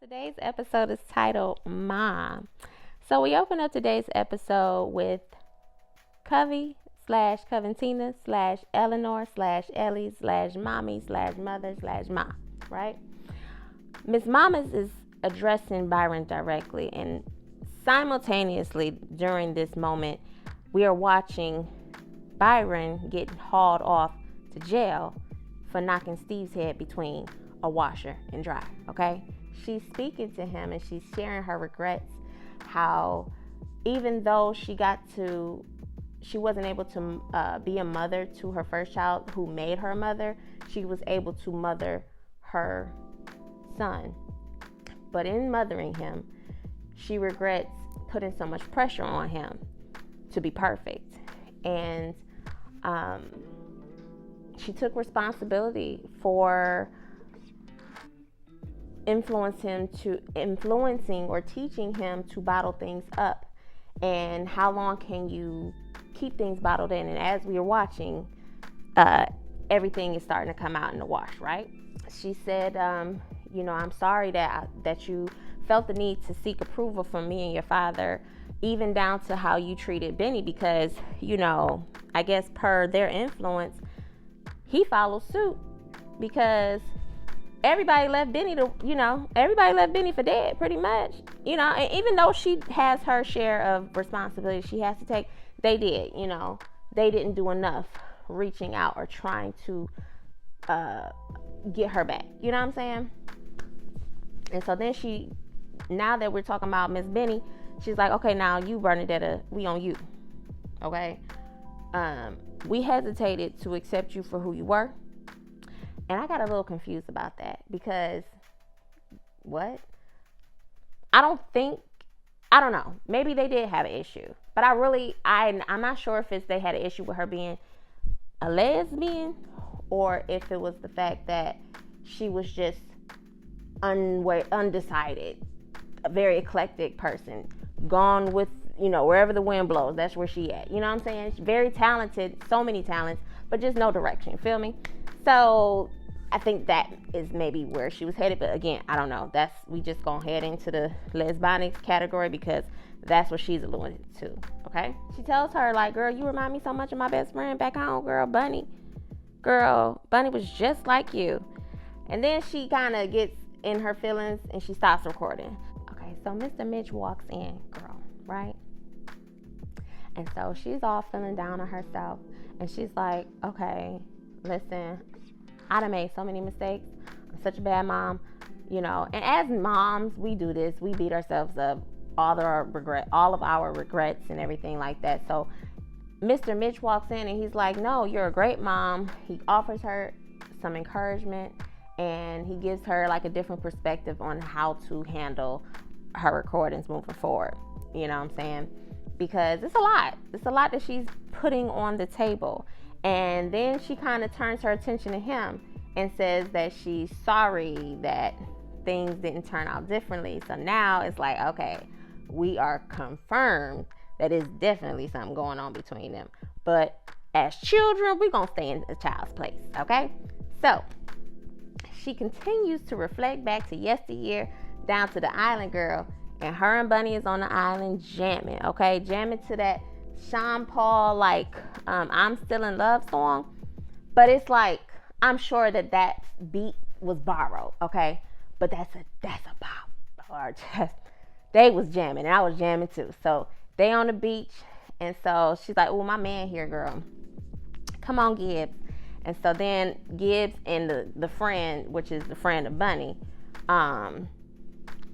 Today's episode is titled Mom. So we open up today's episode with Covey slash Coventina slash Eleanor slash Ellie slash mommy slash mother slash mom, right? Miss Mamas is addressing Byron directly, and simultaneously during this moment, we are watching Byron get hauled off to jail for knocking Steve's head between a washer and dryer, okay? She's speaking to him and she's sharing her regrets, how even though she wasn't able to be a mother to her first child who made her mother, she was able to mother her son. But in mothering him, she regrets putting so much pressure on him to be perfect. And she took responsibility for influencing or teaching him to bottle things up. And how long can you keep things bottled in? And as we are watching, everything is starting to come out in the wash, right? She said, I'm sorry that you felt the need to seek approval from me and your father, even down to how you treated Benny, because, I guess per their influence, he followed suit because everybody left Benny for dead, pretty much, and even though she has her share of responsibility she has to take, they didn't do enough reaching out or trying to get her back, you know what I'm saying? And so then now that we're talking about Miss Benny, she's like, okay, now you, Bernadetta, we on you, okay? We hesitated to accept you for who you were. And I got a little confused about that because what? I don't know. Maybe they did have an issue. But I'm not sure if they had an issue with her being a lesbian or if it was the fact that she was just undecided, a very eclectic person, gone with, wherever the wind blows, that's where she at. You know what I'm saying? She's very talented, so many talents, but just no direction, feel me? So I think that is maybe where she was headed, but again, I don't know. We just gonna head into the lesbianics category because that's what she's alluding to, okay? She tells her, like, girl, you remind me so much of my best friend back home, girl, Bunny. Girl, Bunny was just like you. And then she kind of gets in her feelings and she stops recording. Okay, so Mr. Mitch walks in, girl, right? And so she's all feeling down on herself. And she's like, okay, listen, I done made so many mistakes. I'm such a bad mom, And as moms, we do this. We beat ourselves up, all of our regrets and everything like that. So Mr. Mitch walks in and he's like, no, you're a great mom. He offers her some encouragement and he gives her like a different perspective on how to handle her recordings moving forward. You know what I'm saying? Because it's a lot. It's a lot that she's putting on the table. And then she kind of turns her attention to him and says that she's sorry that things didn't turn out differently. So now it's like, okay, we are confirmed that it's definitely something going on between them. But as children, we're going to stay in the child's place, okay? So she continues to reflect back to yesteryear, down to the island girl. And her and Bunny is on the island jamming, okay? Jamming to that Sean Paul, like, I'm Still in Love song. But it's like, I'm sure that beat was borrowed, okay? But that's a bop. Or just, they was jamming, and I was jamming too. So they on the beach, and so she's like, oh, my man here, girl. Come on, Gibbs. And so then Gibbs and the friend, which is the friend of Bunny,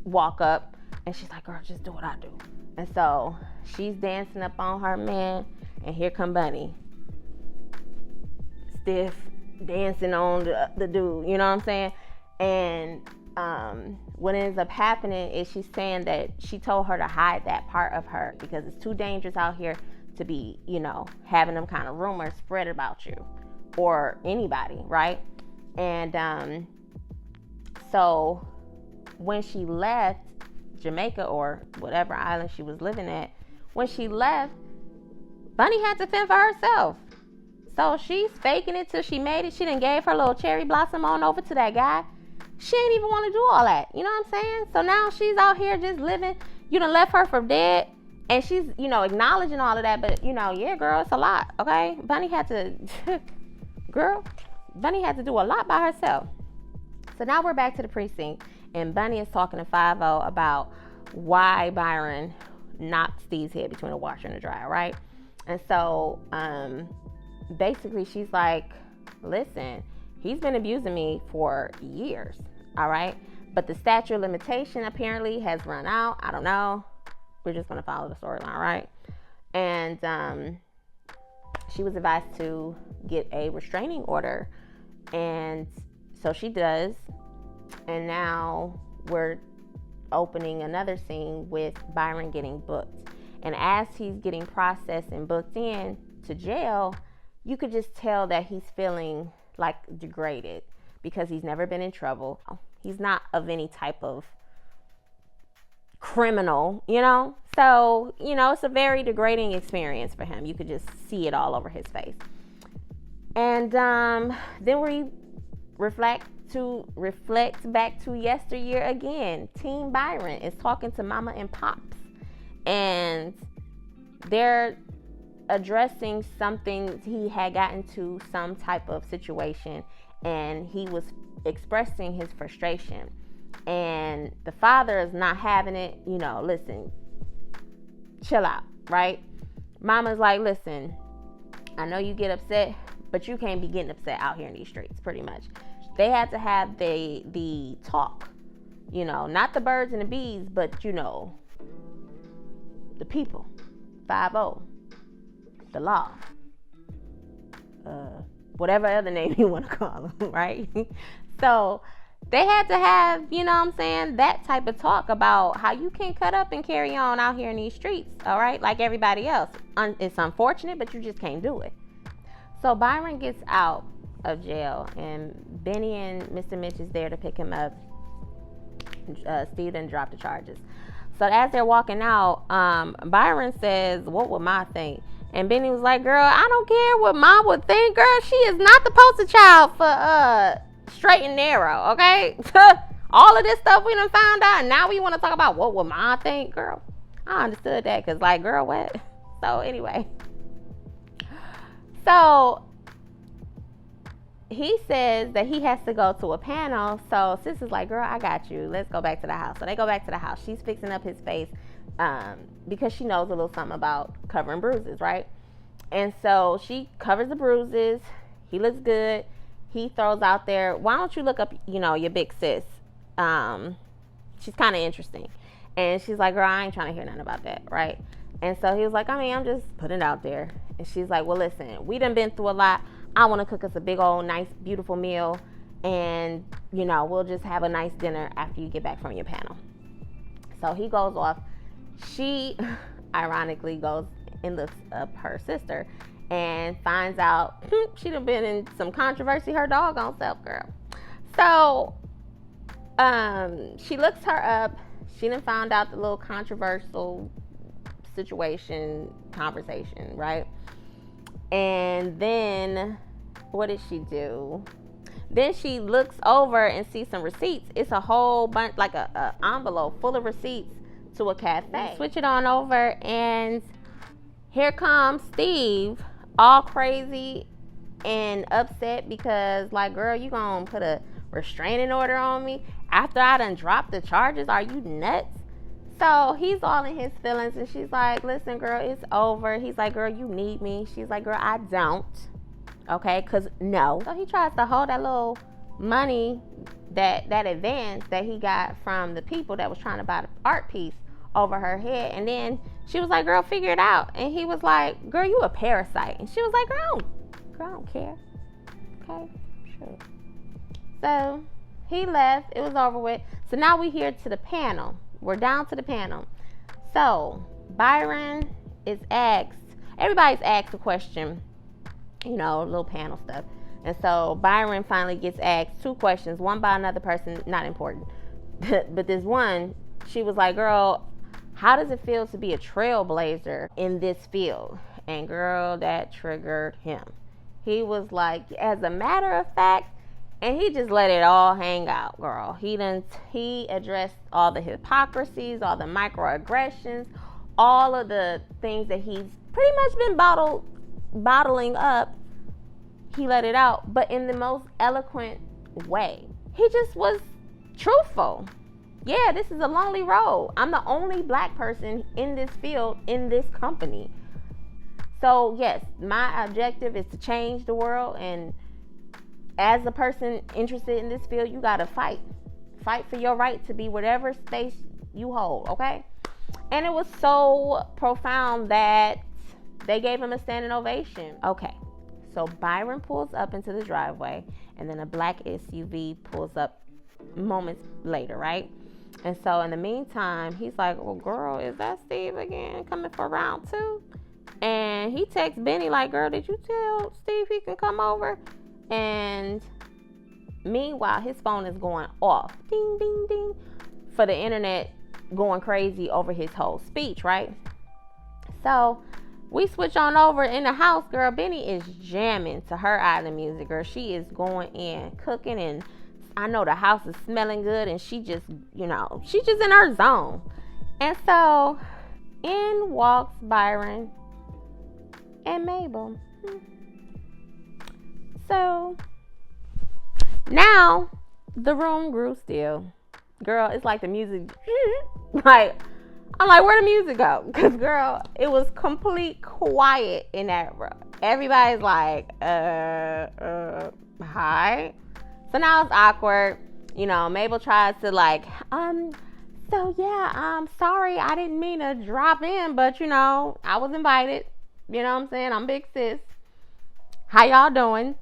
walk up. And she's like, girl, just do what I do. And so she's dancing up on her man. And here come Bunny. Stiff, dancing on the dude. You know what I'm saying? And what ends up happening is she's saying that she told her to hide that part of her because it's too dangerous out here to be, having them kind of rumors spread about you or anybody, right? And so when she left Jamaica or whatever island she was living at, when she left, Bunny had to fend for herself. So she's faking it till she made it. She done gave her little cherry blossom on over to that guy. she ain't even want to do all that. You know what I'm saying? So now she's out here just living. You done left her for dead. And she's, acknowledging all of that. But, yeah, girl, it's a lot. Okay? Bunny had to do a lot by herself. So now we're back to the precinct. And Bunny is talking to 5-0 about why Byron knocked Steve's head between a washer and a dryer, right? And so basically she's like, listen, he's been abusing me for years, all right? But the statute of limitation apparently has run out. I don't know. We're just going to follow the storyline, right? And she was advised to get a restraining order. And so she does. And now we're opening another scene with Byron getting booked. And as he's getting processed and booked in to jail, you could just tell that he's feeling like degraded because he's never been in trouble. He's not of any type of criminal, So, it's a very degrading experience for him. You could just see it all over his face. And then we reflect back to yesteryear again. Team Byron is talking to Mama and Pops, and they're addressing something. He had gotten to some type of situation, and he was expressing his frustration, and the father is not having it. Listen, chill out, right? Mama's like, listen, I know you get upset, but you can't be getting upset out here in these streets, pretty much. They had to have the talk, not the birds and the bees, but the people, 5-0, the law, whatever other name you want to call them, right? So they had to have, that type of talk about how you can cut up and carry on out here in these streets, all right? Like everybody else. It's unfortunate, but you just can't do it. So Byron gets out of jail, and Benny and Mr. Mitch is there to pick him up. Steve didn't drop the charges. So as they're walking out, Byron says, what would Ma think? And Benny was like, girl, I don't care what Ma would think, girl. She is not the poster child for straight and narrow, okay? All of this stuff we done found out, and now we want to talk about what would Ma think, girl. I understood that, because girl, what? So anyway. So he says that he has to go to a panel. So sis is like, girl, I got you. Let's go back to the house. So they go back to the house. She's fixing up his face because she knows a little something about covering bruises, right? And so she covers the bruises. He looks good. He throws out there, why don't you look up, your big sis? She's kind of interesting. And she's like, girl, I ain't trying to hear nothing about that, right? And so he was like, I'm just putting it out there. And she's like, well, listen, we done been through a lot. I want to cook us a big old nice beautiful meal, and we'll just have a nice dinner after you get back from your panel. So he goes off. She ironically goes and looks up her sister and finds out she done been in some controversy her doggone self, girl. So she looks her up. She done found out the little controversial conversation, right? And then what did she do? Then she looks over and sees some receipts. It's a whole bunch, like a envelope full of receipts to a cafe. Switch it on over, and here comes Steve, all crazy and upset because, girl, you gonna put a restraining order on me after I done dropped the charges? Are you nuts? So he's all in his feelings, and she's like, listen, girl, it's over. He's like, girl, you need me. She's like, girl, I don't. Okay, because no. So he tries to hold that little money, that advance that he got from the people that was trying to buy the art piece over her head. And then she was like, girl, figure it out. And he was like, girl, you a parasite. And she was like, girl, I don't care. Okay, sure. So he left. It was over with. So now we here to the panel. We're down to the panel. So Byron is asked, everybody's asked a question, little panel stuff. And so Byron finally gets asked 2 questions, one by another person, not important. But this one, she was like, girl, how does it feel to be a trailblazer in this field? And girl, that triggered him. He was like, as a matter of fact, And he just let it all hang out, girl. He addressed all the hypocrisies, all the microaggressions, all of the things that he's pretty much been bottling up. He let it out, but in the most eloquent way. He just was truthful. Yeah, this is a lonely road. I'm the only black person in this field, in this company. So yes, my objective is to change the world, and as a person interested in this field, you gotta fight for your right to be whatever space you hold, okay? And it was so profound that they gave him a standing ovation. Okay, so Byron pulls up into the driveway, and then a black SUV pulls up moments later, right? And so in the meantime, he's like, well, girl, is that Steve again coming for round 2? And he texts Benny like, girl, did you tell Steve he can come over? And meanwhile, his phone is going off. Ding, ding, ding. For the internet going crazy over his whole speech, right? So we switch on over in the house, girl. Benny is jamming to her island music, girl. She is going in, cooking, and I know the house is smelling good, and she just, she's just in her zone. And so in walks Byron and Mabel. So now the room grew still. Girl, it's like the music, like, I'm like, where'd the music go? Because, girl, it was complete quiet in that room. Everybody's like, hi. So now it's awkward. Mabel tries to so yeah, I'm sorry. I didn't mean to drop in, but, I was invited. You know what I'm saying? I'm big sis. How y'all doing?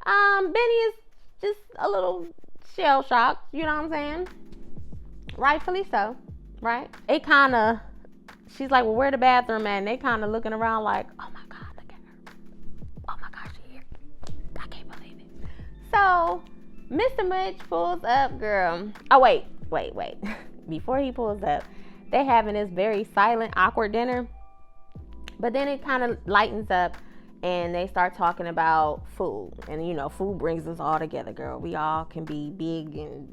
Benny is just a little shell shocked. You know what I'm saying? Rightfully so. Right? She's like, well, where the bathroom at? And they kind of looking around like, oh my God, look at her. Oh my gosh, she's here. I can't believe it. So, Mr. Mitch pulls up, girl. Oh, wait. Before he pulls up, they having this very silent, awkward dinner. But then it kind of lightens up, and they start talking about food. And, food brings us all together, girl. We all can be big and,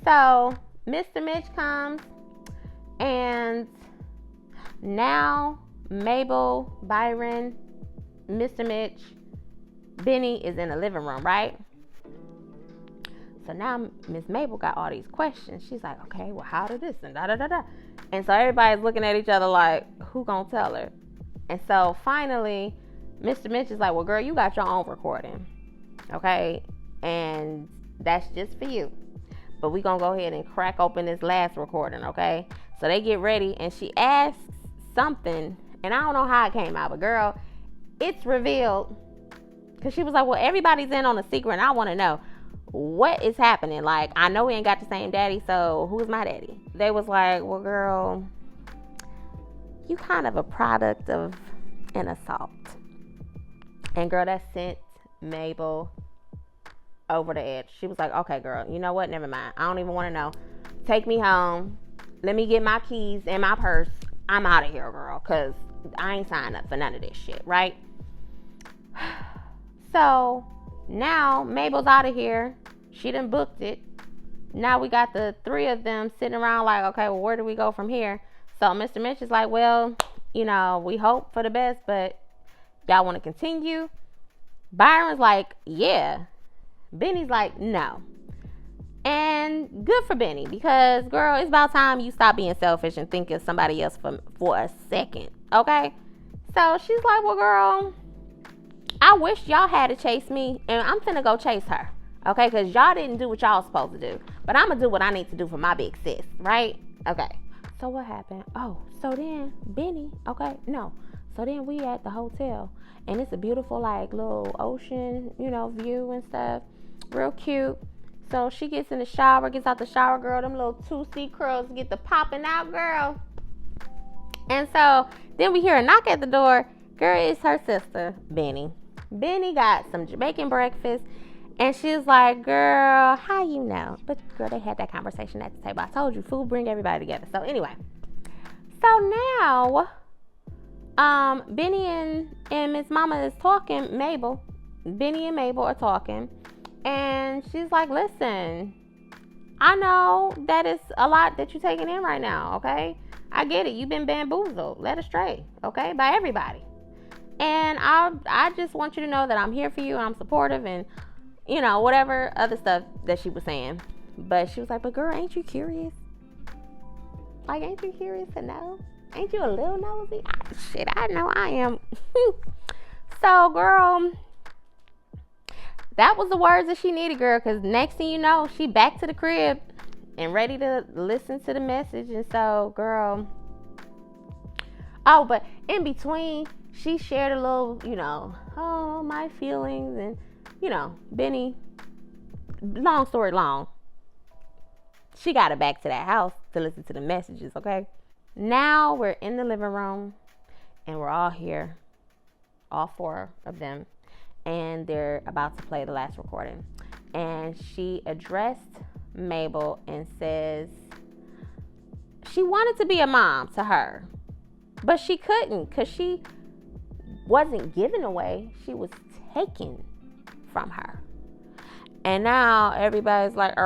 So, Mr. Mitch comes, and now Mabel, Byron, Mr. Mitch, Benny is in the living room, right? So now Miss Mabel got all these questions. She's like, okay, well, how did this and da-da-da-da. And so everybody's looking at each other like, who gonna tell her? And so finally, Mr. Mitch is like, well, girl, you got your own recording, okay? And that's just for you. But we gonna go ahead and crack open this last recording, okay? So they get ready, and she asks something, and I don't know how it came out, but girl, it's revealed. Because she was like, well, everybody's in on a secret, and I want to know what is happening. Like, I know we ain't got the same daddy, so who's my daddy? They was like, well, girl, you kind of a product of an assault. And girl, that sent Mabel over the edge. She was like, okay, girl, you know what? Never mind. I don't even want to know. Take me home. Let me get my keys and my purse. I'm out of here, girl, because I ain't signed up for none of this shit, right? So now Mabel's out of here. She done booked it. Now we got the three of them sitting around like, okay, well, where do we go from here? So Mr. Mitch is like, well, we hope for the best, but y'all want to continue? Byron's like, yeah. Benny's like, no. And good for Benny, because, girl, it's about time you stop being selfish and think of somebody else for a second, okay? So she's like, well, girl, I wish y'all had to chase me, and I'm finna go chase her, okay? Because y'all didn't do what y'all supposed to do, but I'm gonna do what I need to do for my big sis, right? Okay. So what happened? Oh, so then Benny, okay, no. So then we at the hotel, and it's a beautiful, like, little ocean, view and stuff. Real cute. So she gets in the shower, gets out the shower, girl. Them little 2C curls get the popping out, girl. And so then we hear a knock at the door. Girl, it's her sister, Benny. Benny got some Jamaican breakfast, and she's like, girl, how you know? But, girl, they had that conversation at the table. I told you, food bring everybody together. So, anyway. So, now, Benny and Miss Mama is talking. Benny and Mabel are talking. And she's like, listen, I know that it's a lot that you're taking in right now, okay? I get it. You've been bamboozled, led astray, okay, by everybody. And I just want you to know that I'm here for you. I'm supportive and, you know, whatever other stuff that she was saying. But she was like, but girl, ain't you curious? Like, ain't you curious to know? Ain't you a little nosy? Shit, I know I am. So, girl, that was the words that she needed, girl, because next thing you know, she back to the crib and ready to listen to the message. And so, girl, oh, but in between, she shared a little, you know, oh, my feelings. And, you know, Benny, long story long, she got it back to that house to listen to the messages, okay? Now we're in the living room and we're all here, all four of them, and they're about to play the last recording. And she addressed Mabel and says she wanted to be a mom to her, but she couldn't because she wasn't given away. She was taken from her. And now everybody's like,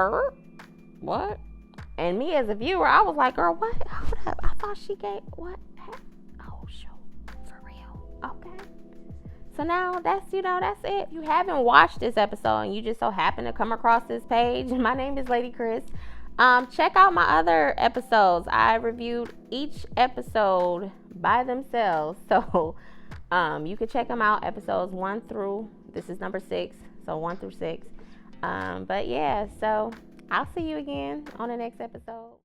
what? And me as a viewer, I was like, girl, what? Hold up. I thought she gave, what? Oh, shoot. For real. Okay. So now that's, you know, that's it. If you haven't watched this episode and you just so happen to come across this page, my name is Lady Chris. Check out my other episodes. I reviewed each episode by themselves. So you can check them out, episodes 1 through, this is number 6. So 1 through 6. But yeah, so I'll see you again on the next episode.